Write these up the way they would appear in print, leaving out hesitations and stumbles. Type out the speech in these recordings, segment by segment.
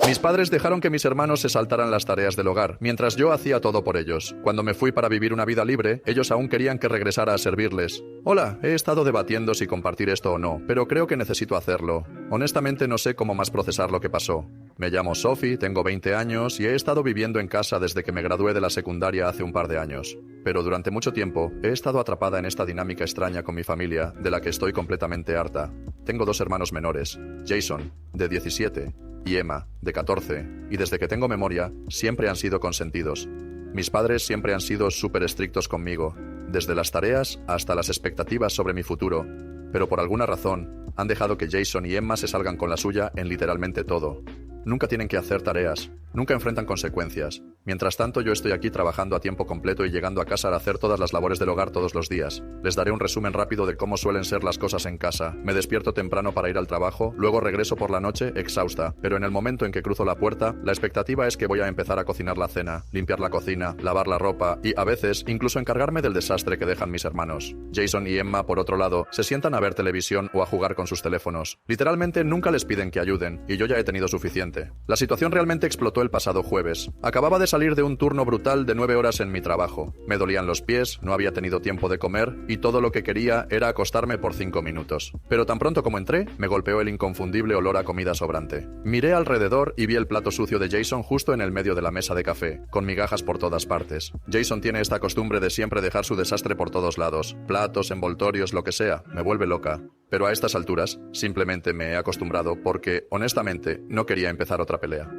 Mis padres dejaron que mis hermanos se saltaran las tareas del hogar, mientras yo hacía todo por ellos. Cuando me fui para vivir una vida libre, ellos aún querían que regresara a servirles. Hola, he estado debatiendo si compartir esto o no, pero creo que necesito hacerlo. Honestamente no sé cómo más procesar lo que pasó. Me llamo Sophie, tengo 20 años y he estado viviendo en casa desde que me gradué de la secundaria hace un par de años. Pero durante mucho tiempo he estado atrapada en esta dinámica extraña con mi familia, de la que estoy completamente harta. Tengo 2 hermanos menores, Jason, de 17, y Emma, de 14, y desde que tengo memoria, siempre han sido consentidos. Mis padres siempre han sido súper estrictos conmigo, desde las tareas hasta las expectativas sobre mi futuro, pero por alguna razón, han dejado que Jason y Emma se salgan con la suya en literalmente todo. Nunca tienen que hacer tareas, nunca enfrentan consecuencias. Mientras tanto, yo estoy aquí trabajando a tiempo completo y llegando a casa a hacer todas las labores del hogar todos los días. Les daré un resumen rápido de cómo suelen ser las cosas en casa. Me despierto temprano para ir al trabajo, luego regreso por la noche exhausta, pero en el momento en que cruzo la puerta, la expectativa es que voy a empezar a cocinar la cena, limpiar la cocina, lavar la ropa y, a veces, incluso encargarme del desastre que dejan mis hermanos. Jason y Emma, por otro lado, se sientan a ver televisión o a jugar con sus teléfonos. Literalmente nunca les piden que ayuden, y yo ya he tenido suficiente. La situación realmente explotó el pasado jueves. Acababa de salir de un turno brutal de 9 horas en mi trabajo. Me dolían los pies, no había tenido tiempo de comer y todo lo que quería era acostarme por 5 minutos. Pero tan pronto como entré, me golpeó el inconfundible olor a comida sobrante. Miré alrededor y vi el plato sucio de Jason justo en el medio de la mesa de café, con migajas por todas partes. Jason tiene esta costumbre de siempre dejar su desastre por todos lados. Platos, envoltorios, lo que sea. Me vuelve loca. Pero a estas alturas, simplemente me he acostumbrado porque, honestamente, no quería empezar otra pelea.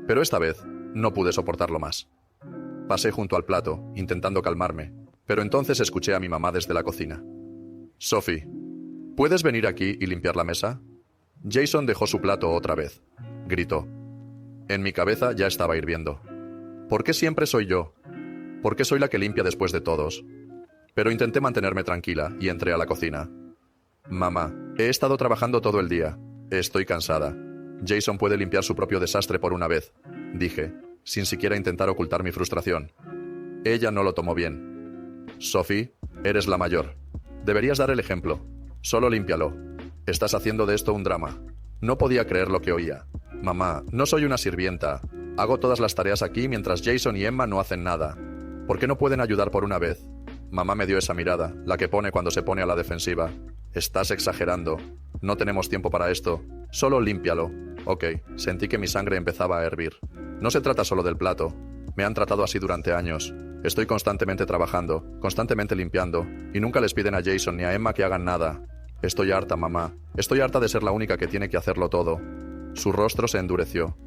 Pero esta vez, no pude soportarlo más. Pasé junto al plato, intentando calmarme, pero entonces escuché a mi mamá desde la cocina. Sophie, ¿puedes venir aquí y limpiar la mesa? Jason dejó su plato otra vez. Gritó. En mi cabeza ya estaba hirviendo. ¿Por qué siempre soy yo? ¿Por qué soy la que limpia después de todos? Pero intenté mantenerme tranquila y entré a la cocina. Mamá, he estado trabajando todo el día. Estoy cansada. Jason puede limpiar su propio desastre por una vez, dije, sin siquiera intentar ocultar mi frustración. Ella no lo tomó bien. Sophie, eres la mayor. Deberías dar el ejemplo. Solo límpialo. Estás haciendo de esto un drama. No podía creer lo que oía. Mamá, no soy una sirvienta. Hago todas las tareas aquí mientras Jason y Emma no hacen nada. ¿Por qué no pueden ayudar por una vez? Mamá me dio esa mirada, la que pone cuando se pone a la defensiva. Estás exagerando. No tenemos tiempo para esto. Solo límpialo. Ok, sentí que mi sangre empezaba a hervir. No se trata solo del plato. Me han tratado así durante años. Estoy constantemente trabajando, constantemente limpiando, y nunca les piden a Jason ni a Emma que hagan nada. Estoy harta, mamá. Estoy harta de ser la única que tiene que hacerlo todo. Su rostro se endureció.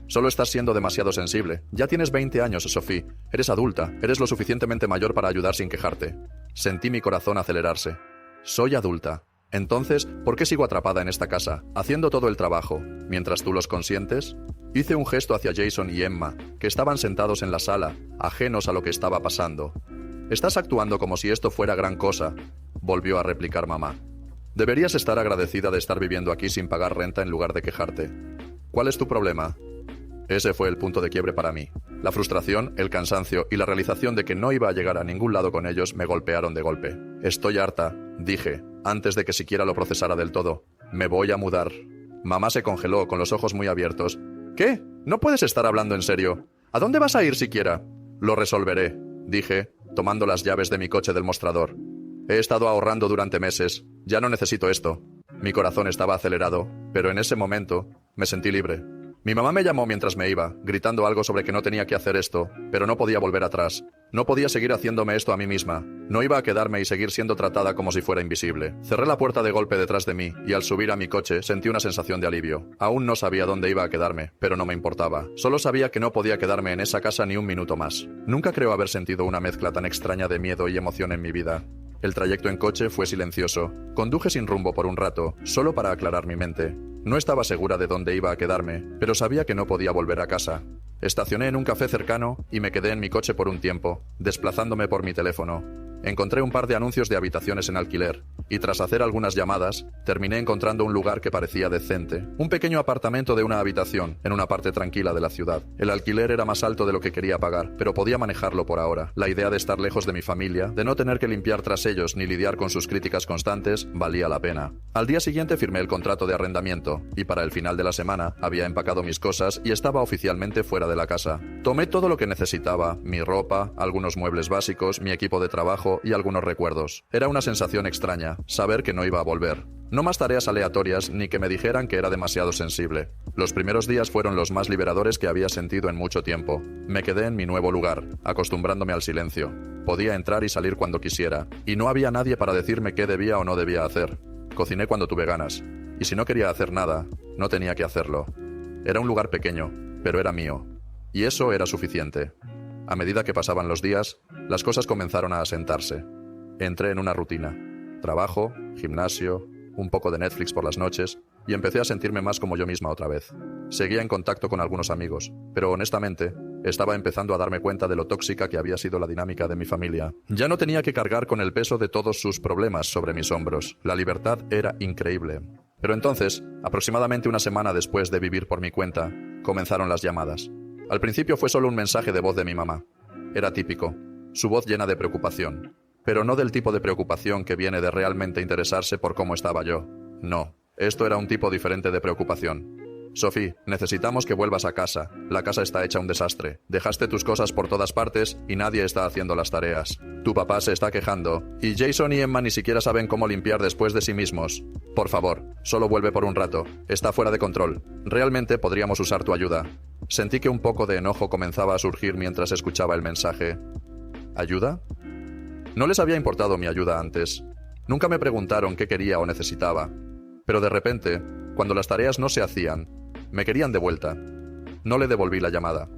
Solo estás siendo demasiado sensible. Ya tienes 20 años, Sophie. Eres adulta. Eres lo suficientemente mayor para ayudar sin quejarte. Sentí mi corazón acelerarse. Soy adulta. Entonces, ¿por qué sigo atrapada en esta casa, haciendo todo el trabajo, mientras tú los consientes? Hice un gesto hacia Jason y Emma, que estaban sentados en la sala, ajenos a lo que estaba pasando. Estás actuando como si esto fuera gran cosa, volvió a replicar mamá. Deberías estar agradecida de estar viviendo aquí sin pagar renta en lugar de quejarte. ¿Cuál es tu problema? Ese fue el punto de quiebre para mí. La frustración, el cansancio y la realización de que no iba a llegar a ningún lado con ellos me golpearon de golpe. Estoy harta, dije, antes de que siquiera lo procesara del todo. Me voy a mudar. Mamá se congeló con los ojos muy abiertos. ¿Qué? No puedes estar hablando en serio. ¿A dónde vas a ir siquiera? Lo resolveré, dije, tomando las llaves de mi coche del mostrador. He estado ahorrando durante meses. Ya no necesito esto. Mi corazón estaba acelerado, pero en ese momento me sentí libre. Mi mamá me llamó mientras me iba, gritando algo sobre que no tenía que hacer esto, pero no podía volver atrás. No podía seguir haciéndome esto a mí misma. No iba a quedarme y seguir siendo tratada como si fuera invisible. Cerré la puerta de golpe detrás de mí y al subir a mi coche sentí una sensación de alivio. Aún no sabía dónde iba a quedarme, pero no me importaba. Solo sabía que no podía quedarme en esa casa ni un minuto más. Nunca creo haber sentido una mezcla tan extraña de miedo y emoción en mi vida. El trayecto en coche fue silencioso. Conduje sin rumbo por un rato, solo para aclarar mi mente. No estaba segura de dónde iba a quedarme, pero sabía que no podía volver a casa. Estacioné en un café cercano y me quedé en mi coche por un tiempo, desplazándome por mi teléfono. Encontré un par de anuncios de habitaciones en alquiler, y tras hacer algunas llamadas, terminé encontrando un lugar que parecía decente. Un pequeño apartamento de una habitación, en una parte tranquila de la ciudad. El alquiler era más alto de lo que quería pagar, pero podía manejarlo por ahora. La idea de estar lejos de mi familia, de no tener que limpiar tras ellos ni lidiar con sus críticas constantes, valía la pena. Al día siguiente firmé el contrato de arrendamiento, y para el final de la semana había empacado mis cosas y estaba oficialmente fuera de la casa. Tomé todo lo que necesitaba, mi ropa, algunos muebles básicos, mi equipo de trabajo y algunos recuerdos. Era una sensación extraña, saber que no iba a volver. No más tareas aleatorias ni que me dijeran que era demasiado sensible. Los primeros días fueron los más liberadores que había sentido en mucho tiempo. Me quedé en mi nuevo lugar, acostumbrándome al silencio. Podía entrar y salir cuando quisiera, y no había nadie para decirme qué debía o no debía hacer. Cociné cuando tuve ganas, y si no quería hacer nada, no tenía que hacerlo. Era un lugar pequeño, pero era mío, y eso era suficiente. A medida que pasaban los días, las cosas comenzaron a asentarse. Entré en una rutina. Trabajo, gimnasio, un poco de Netflix por las noches, y empecé a sentirme más como yo misma otra vez. Seguía en contacto con algunos amigos, pero honestamente, estaba empezando a darme cuenta de lo tóxica que había sido la dinámica de mi familia. Ya no tenía que cargar con el peso de todos sus problemas sobre mis hombros. La libertad era increíble. Pero entonces, aproximadamente una semana después de vivir por mi cuenta, comenzaron las llamadas. Al principio fue solo un mensaje de voz de mi mamá. Era típico, su voz llena de preocupación. Pero no del tipo de preocupación que viene de realmente interesarse por cómo estaba yo. No, esto era un tipo diferente de preocupación. Sophie, necesitamos que vuelvas a casa. La casa está hecha un desastre. Dejaste tus cosas por todas partes y nadie está haciendo las tareas. Tu papá se está quejando. Y Jason y Emma ni siquiera saben cómo limpiar después de sí mismos. Por favor, solo vuelve por un rato. Está fuera de control. Realmente podríamos usar tu ayuda. Sentí que un poco de enojo comenzaba a surgir mientras escuchaba el mensaje. ¿Ayuda? No les había importado mi ayuda antes. Nunca me preguntaron qué quería o necesitaba. Pero de repente, cuando las tareas no se hacían, me querían de vuelta. No le devolví la llamada.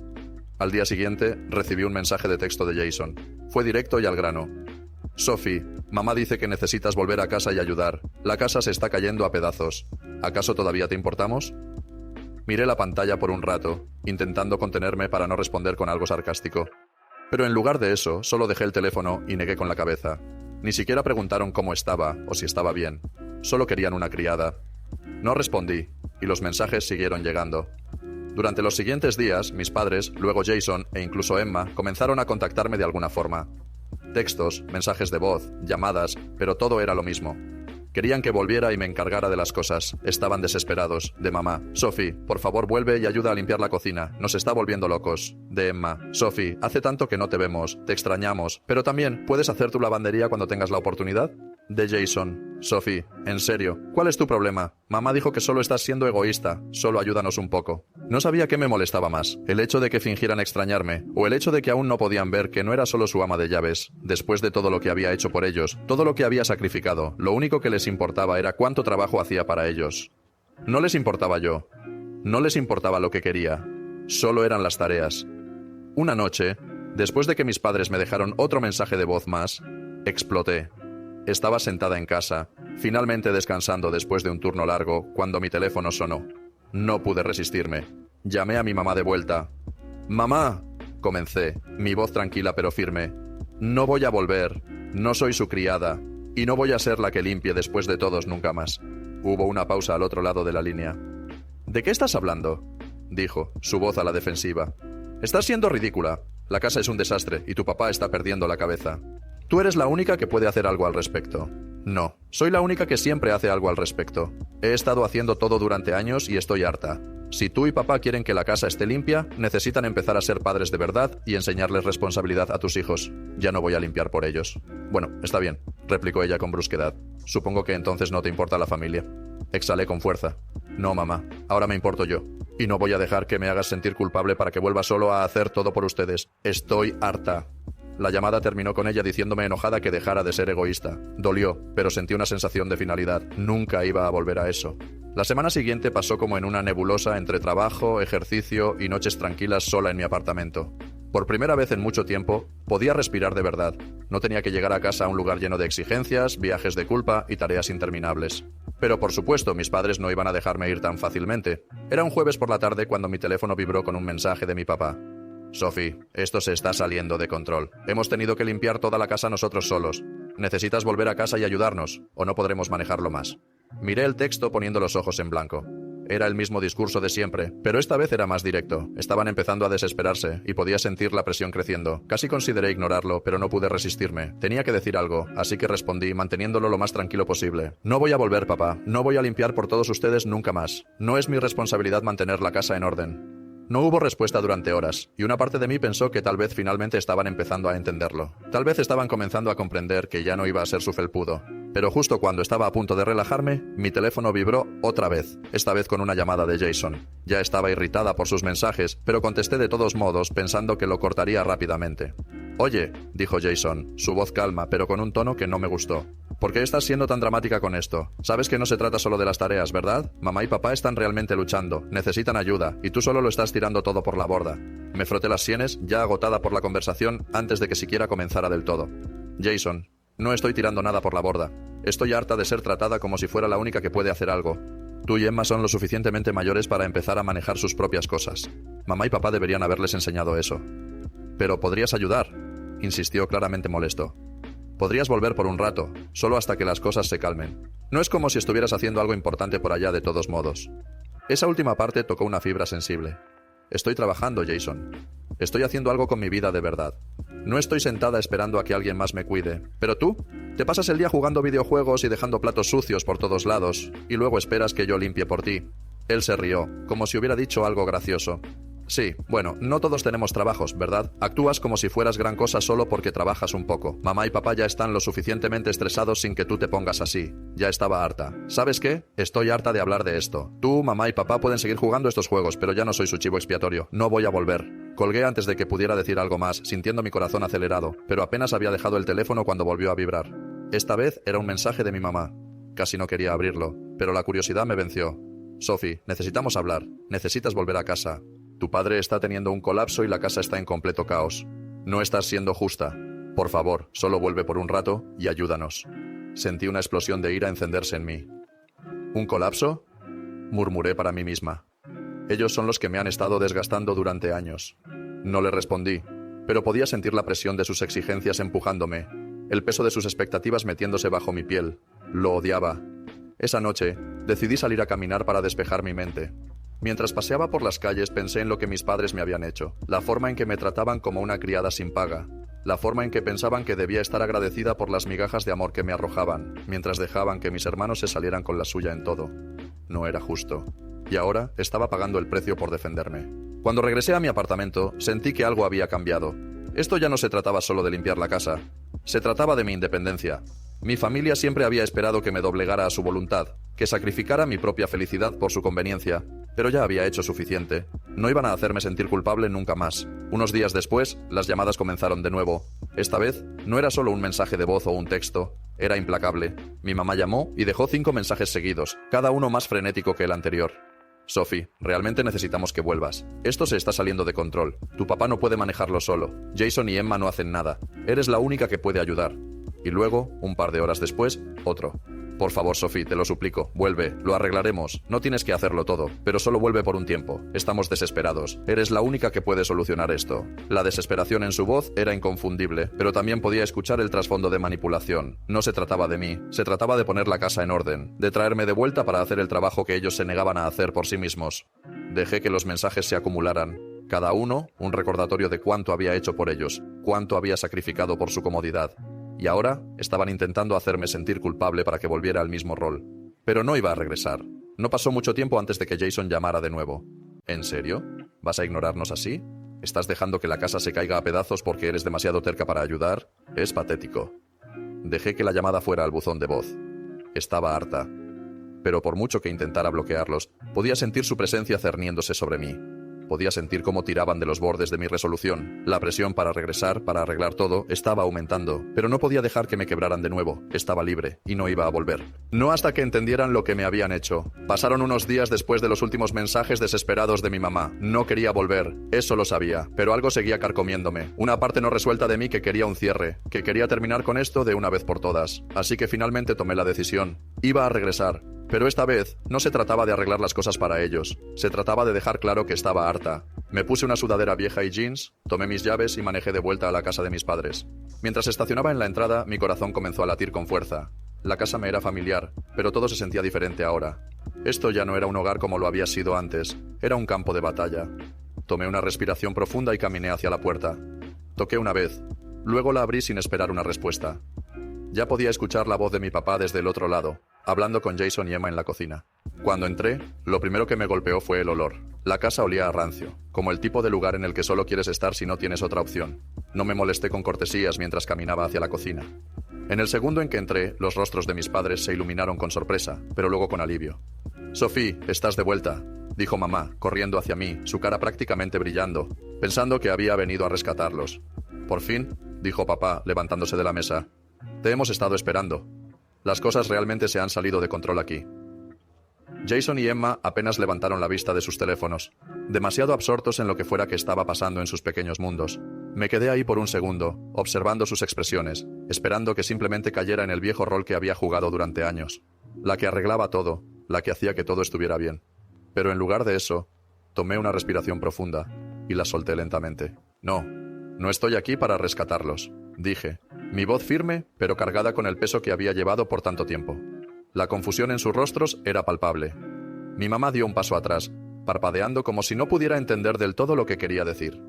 Al día siguiente, recibí un mensaje de texto de Jason. Fue directo y al grano. Sophie, mamá dice que necesitas volver a casa y ayudar. La casa se está cayendo a pedazos. ¿Acaso todavía te importamos? Miré la pantalla por un rato, intentando contenerme para no responder con algo sarcástico. Pero en lugar de eso, solo dejé el teléfono y negué con la cabeza. Ni siquiera preguntaron cómo estaba o si estaba bien. Solo querían una criada. No respondí, y los mensajes siguieron llegando. Durante los siguientes días, mis padres, luego Jason e incluso Emma, comenzaron a contactarme de alguna forma. Textos, mensajes de voz, llamadas, pero todo era lo mismo. Querían que volviera y me encargara de las cosas. Estaban desesperados. De mamá: Sophie, por favor vuelve y ayuda a limpiar la cocina. Nos está volviendo locos. De Emma: Sophie, hace tanto que no te vemos. Te extrañamos. Pero también, ¿puedes hacer tu lavandería cuando tengas la oportunidad? De Jason: Sophie, en serio, ¿cuál es tu problema? Mamá dijo que solo estás siendo egoísta. Solo ayúdanos un poco. No sabía qué me molestaba más, el hecho de que fingieran extrañarme, o el hecho de que aún no podían ver que no era solo su ama de llaves. Después de todo lo que había hecho por ellos, todo lo que había sacrificado, lo único que les importaba era cuánto trabajo hacía para ellos. No les importaba yo. No les importaba lo que quería. Solo eran las tareas. Una noche, después de que mis padres me dejaron otro mensaje de voz más, exploté. Estaba sentada en casa, finalmente descansando después de un turno largo, cuando mi teléfono sonó. No pude resistirme. Llamé a mi mamá de vuelta. «¡Mamá!», comencé, mi voz tranquila pero firme. «No voy a volver. No soy su criada. Y no voy a ser la que limpie después de todos nunca más». Hubo una pausa al otro lado de la línea. «¿De qué estás hablando?», dijo, su voz a la defensiva. «Estás siendo ridícula. La casa es un desastre y tu papá está perdiendo la cabeza. Tú eres la única que puede hacer algo al respecto». «No, soy la única que siempre hace algo al respecto. He estado haciendo todo durante años y estoy harta. Si tú y papá quieren que la casa esté limpia, necesitan empezar a ser padres de verdad y enseñarles responsabilidad a tus hijos. Ya no voy a limpiar por ellos». «Bueno, está bien», replicó ella con brusquedad. «Supongo que entonces no te importa la familia». Exhalé con fuerza. «No, mamá, ahora me importo yo. Y no voy a dejar que me hagas sentir culpable para que vuelva solo a hacer todo por ustedes. Estoy harta». La llamada terminó con ella diciéndome enojada que dejara de ser egoísta. Dolió, pero sentí una sensación de finalidad. Nunca iba a volver a eso. La semana siguiente pasó como en una nebulosa entre trabajo, ejercicio y noches tranquilas sola en mi apartamento. Por primera vez en mucho tiempo, podía respirar de verdad. No tenía que llegar a casa a un lugar lleno de exigencias, viajes de culpa y tareas interminables. Pero por supuesto, mis padres no iban a dejarme ir tan fácilmente. Era un jueves por la tarde cuando mi teléfono vibró con un mensaje de mi papá. «Sophie, esto se está saliendo de control. Hemos tenido que limpiar toda la casa nosotros solos. Necesitas volver a casa y ayudarnos, o no podremos manejarlo más. Miré el texto poniendo los ojos en blanco. Era el mismo discurso de siempre, pero esta vez era más directo. Estaban empezando a desesperarse y podía sentir la presión creciendo. Casi consideré ignorarlo, pero no pude resistirme. Tenía que decir algo, así que respondí, manteniéndolo lo más tranquilo posible. No voy a volver, papá. No voy a limpiar por todos ustedes nunca más. No es mi responsabilidad mantener la casa en orden. No hubo respuesta durante horas, y una parte de mí pensó que tal vez finalmente estaban empezando a entenderlo. Tal vez estaban comenzando a comprender que ya no iba a ser su felpudo. Pero justo cuando estaba a punto de relajarme, mi teléfono vibró otra vez, esta vez con una llamada de Jason. Ya estaba irritada por sus mensajes, pero contesté de todos modos pensando que lo cortaría rápidamente. «Oye», dijo Jason, su voz calma, pero con un tono que no me gustó. ¿Por qué estás siendo tan dramática con esto? Sabes que no se trata solo de las tareas, ¿verdad? Mamá y papá están realmente luchando, necesitan ayuda, y tú solo lo estás tirando todo por la borda. Me froté las sienes, ya agotada por la conversación, antes de que siquiera comenzara del todo. Jason, no estoy tirando nada por la borda. Estoy harta de ser tratada como si fuera la única que puede hacer algo. Tú y Emma son lo suficientemente mayores para empezar a manejar sus propias cosas. Mamá y papá deberían haberles enseñado eso. Pero podrías ayudar, insistió claramente molesto. Podrías volver por un rato, solo hasta que las cosas se calmen. No es como si estuvieras haciendo algo importante por allá de todos modos. Esa última parte tocó una fibra sensible. Estoy trabajando, Jason. Estoy haciendo algo con mi vida de verdad. No estoy sentada esperando a que alguien más me cuide. Pero tú, te pasas el día jugando videojuegos y dejando platos sucios por todos lados, y luego esperas que yo limpie por ti. Él se rió, como si hubiera dicho algo gracioso. Sí, bueno, no todos tenemos trabajos, ¿verdad? Actúas como si fueras gran cosa solo porque trabajas un poco. Mamá y papá ya están lo suficientemente estresados sin que tú te pongas así. Ya estaba harta. ¿Sabes qué? Estoy harta de hablar de esto. Tú, mamá y papá pueden seguir jugando estos juegos, pero ya no soy su chivo expiatorio. No voy a volver. Colgué antes de que pudiera decir algo más, sintiendo mi corazón acelerado, pero apenas había dejado el teléfono cuando volvió a vibrar. Esta vez era un mensaje de mi mamá. Casi no quería abrirlo, pero la curiosidad me venció. Sophie, necesitamos hablar. Necesitas volver a casa. Tu padre está teniendo un colapso y la casa está en completo caos. No estás siendo justa. Por favor, solo vuelve por un rato y ayúdanos. Sentí una explosión de ira encenderse en mí. ¿Un colapso?, murmuré para mí misma. Ellos son los que me han estado desgastando durante años. No le respondí, pero podía sentir la presión de sus exigencias empujándome, el peso de sus expectativas metiéndose bajo mi piel. Lo odiaba. Esa noche, decidí salir a caminar para despejar mi mente. Mientras paseaba por las calles pensé en lo que mis padres me habían hecho, la forma en que me trataban como una criada sin paga, la forma en que pensaban que debía estar agradecida por las migajas de amor que me arrojaban, mientras dejaban que mis hermanos se salieran con la suya en todo. No era justo. Y ahora estaba pagando el precio por defenderme. Cuando regresé a mi apartamento, sentí que algo había cambiado. Esto ya no se trataba solo de limpiar la casa. Se trataba de mi independencia. Mi familia siempre había esperado que me doblegara a su voluntad, que sacrificara mi propia felicidad por su conveniencia, pero ya había hecho suficiente. No iban a hacerme sentir culpable nunca más. Unos días después, las llamadas comenzaron de nuevo. Esta vez, no era solo un mensaje de voz o un texto, era implacable. Mi mamá llamó y dejó 5 mensajes seguidos, cada uno más frenético que el anterior. Sophie, realmente necesitamos que vuelvas. Esto se está saliendo de control. Tu papá no puede manejarlo solo. Jason y Emma no hacen nada. Eres la única que puede ayudar. Y luego, un par de horas después, otro. Por favor, Sophie, te lo suplico, vuelve, lo arreglaremos. No tienes que hacerlo todo, pero solo vuelve por un tiempo. Estamos desesperados. Eres la única que puede solucionar esto. La desesperación en su voz era inconfundible, pero también podía escuchar el trasfondo de manipulación. No se trataba de mí, se trataba de poner la casa en orden, de traerme de vuelta para hacer el trabajo que ellos se negaban a hacer por sí mismos. Dejé que los mensajes se acumularan. Cada uno, un recordatorio de cuánto había hecho por ellos, cuánto había sacrificado por su comodidad. Y ahora estaban intentando hacerme sentir culpable para que volviera al mismo rol. Pero no iba a regresar. No pasó mucho tiempo antes de que Jason llamara de nuevo. ¿En serio? ¿Vas a ignorarnos así? ¿Estás dejando que la casa se caiga a pedazos porque eres demasiado terca para ayudar? Es patético. Dejé que la llamada fuera al buzón de voz. Estaba harta. Pero por mucho que intentara bloquearlos, podía sentir su presencia cerniéndose sobre mí. Podía sentir cómo tiraban de los bordes de mi resolución. La presión para regresar, para arreglar todo, estaba aumentando, pero no podía dejar que me quebraran de nuevo. Estaba libre, y no iba a volver. No hasta que entendieran lo que me habían hecho. Pasaron unos días después de los últimos mensajes desesperados de mi mamá. No quería volver, eso lo sabía, pero algo seguía carcomiéndome. Una parte no resuelta de mí que quería un cierre, que quería terminar con esto de una vez por todas. Así que finalmente tomé la decisión. Iba a regresar. Pero esta vez no se trataba de arreglar las cosas para ellos, se trataba de dejar claro que estaba harta, Me puse una sudadera vieja y jeans, tomé mis llaves y manejé de vuelta a la casa de mis padres. Mientras estacionaba en la entrada, mi corazón comenzó a latir con fuerza. La casa me era familiar, pero todo se sentía diferente ahora. Esto ya no era un hogar como lo había sido antes, era un campo de batalla. Tomé una respiración profunda y caminé hacia la puerta. Toqué una vez, luego la abrí sin esperar una respuesta. Ya podía escuchar la voz de mi papá desde el otro lado, hablando con Jason y Emma en la cocina. Cuando entré, lo primero que me golpeó fue el olor. La casa olía a rancio, como el tipo de lugar en el que solo quieres estar si no tienes otra opción. No me molesté con cortesías mientras caminaba hacia la cocina. En el segundo en que entré, los rostros de mis padres se iluminaron con sorpresa, pero luego con alivio. «Sophie, estás de vuelta», dijo mamá, corriendo hacia mí, su cara prácticamente brillando, pensando que había venido a rescatarlos. «Por fin», dijo papá, levantándose de la mesa. «Te hemos estado esperando. Las cosas realmente se han salido de control aquí». Jason y Emma apenas levantaron la vista de sus teléfonos, demasiado absortos en lo que fuera que estaba pasando en sus pequeños mundos. Me quedé ahí por un segundo, observando sus expresiones, esperando que simplemente cayera en el viejo rol que había jugado durante años. La que arreglaba todo, la que hacía que todo estuviera bien. Pero en lugar de eso, tomé una respiración profunda y la solté lentamente. No estoy aquí para rescatarlos, dije, mi voz firme, pero cargada con el peso que había llevado por tanto tiempo. La confusión en sus rostros era palpable. Mi mamá dio un paso atrás, parpadeando como si no pudiera entender del todo lo que quería decir.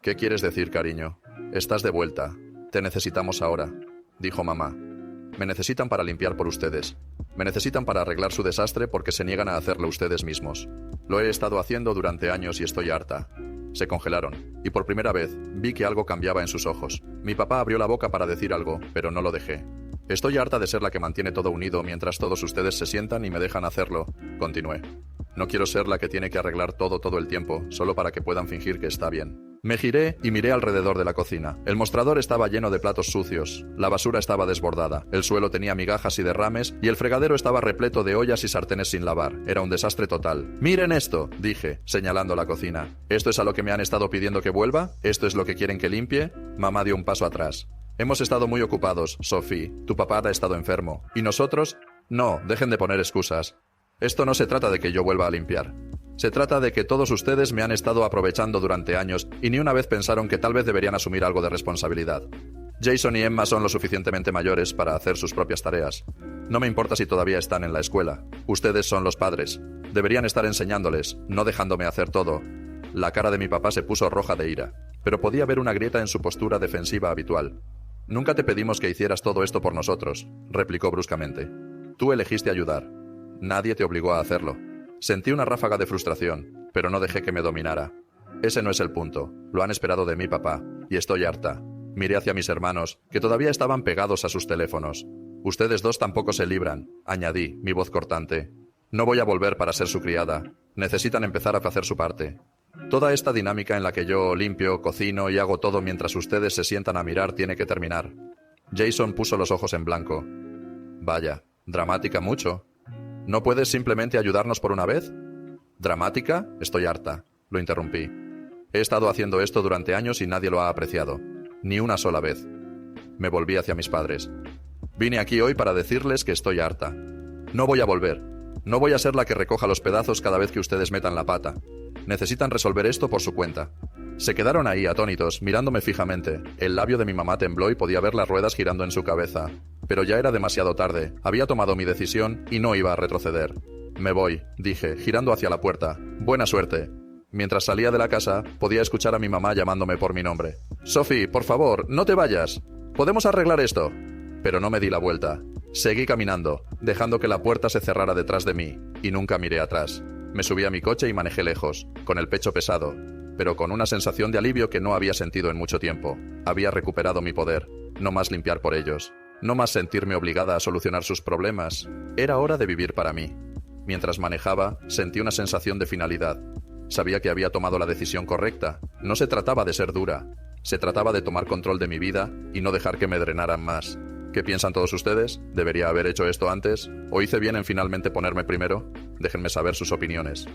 «¿Qué quieres decir, cariño? Estás de vuelta. Te necesitamos ahora», dijo mamá. «Me necesitan para limpiar por ustedes. Me necesitan para arreglar su desastre porque se niegan a hacerlo ustedes mismos. Lo he estado haciendo durante años y estoy harta». Se congelaron, y por primera vez vi que algo cambiaba en sus ojos. Mi papá abrió la boca para decir algo, pero no lo dejé. «Estoy harta de ser la que mantiene todo unido mientras todos ustedes se sientan y me dejan hacerlo», continué. «No quiero ser la que tiene que arreglar todo el tiempo, solo para que puedan fingir que está bien». Me giré y miré alrededor de la cocina. El mostrador estaba lleno de platos sucios, la basura estaba desbordada, el suelo tenía migajas y derrames, y el fregadero estaba repleto de ollas y sartenes sin lavar. Era un desastre total. «¡Miren esto!», dije, señalando la cocina. «¿Esto es a lo que me han estado pidiendo que vuelva? ¿Esto es lo que quieren que limpie?» Mamá dio un paso atrás. «Hemos estado muy ocupados, Sophie. Tu papá ha estado enfermo. ¿Y nosotros?» «No, dejen de poner excusas. Esto no se trata de que yo vuelva a limpiar. Se trata de que todos ustedes me han estado aprovechando durante años y ni una vez pensaron que tal vez deberían asumir algo de responsabilidad. Jason y Emma son lo suficientemente mayores para hacer sus propias tareas. No me importa si todavía están en la escuela. Ustedes son los padres. Deberían estar enseñándoles, no dejándome hacer todo». La cara de mi papá se puso roja de ira, pero podía ver una grieta en su postura defensiva habitual. «Nunca te pedimos que hicieras todo esto por nosotros», replicó bruscamente. «Tú elegiste ayudar. Nadie te obligó a hacerlo». Sentí una ráfaga de frustración, pero no dejé que me dominara. Ese no es el punto. Lo han esperado de mí, papá, y estoy harta. Miré hacia mis hermanos, que todavía estaban pegados a sus teléfonos. «Ustedes dos tampoco se libran», añadí, mi voz cortante. «No voy a volver para ser su criada. Necesitan empezar a hacer su parte. Toda esta dinámica en la que yo limpio, cocino y hago todo mientras ustedes se sientan a mirar tiene que terminar». Jason puso los ojos en blanco. «Vaya, dramática mucho. ¿No puedes simplemente ayudarnos por una vez?» «¿Dramática? Estoy harta», lo interrumpí. «He estado haciendo esto durante años y nadie lo ha apreciado. Ni una sola vez». Me volví hacia mis padres. «Vine aquí hoy para decirles que estoy harta. No voy a volver. No voy a ser la que recoja los pedazos cada vez que ustedes metan la pata. Necesitan resolver esto por su cuenta». Se quedaron ahí atónitos, mirándome fijamente. El labio de mi mamá tembló y podía ver las ruedas girando en su cabeza. Pero ya era demasiado tarde. Había tomado mi decisión y no iba a retroceder. «Me voy», dije, girando hacia la puerta. «Buena suerte». Mientras salía de la casa, podía escuchar a mi mamá llamándome por mi nombre. «Sophie, por favor, no te vayas. Podemos arreglar esto». Pero no me di la vuelta. Seguí caminando, dejando que la puerta se cerrara detrás de mí, y nunca miré atrás. Me subí a mi coche y manejé lejos, con el pecho pesado, pero con una sensación de alivio que no había sentido en mucho tiempo. Había recuperado mi poder. No más limpiar por ellos. No más sentirme obligada a solucionar sus problemas. Era hora de vivir para mí. Mientras manejaba, sentí una sensación de finalidad. Sabía que había tomado la decisión correcta. No se trataba de ser dura. Se trataba de tomar control de mi vida y no dejar que me drenaran más. ¿Qué piensan todos ustedes? ¿Debería haber hecho esto antes? ¿O hice bien en finalmente ponerme primero? Déjenme saber sus opiniones.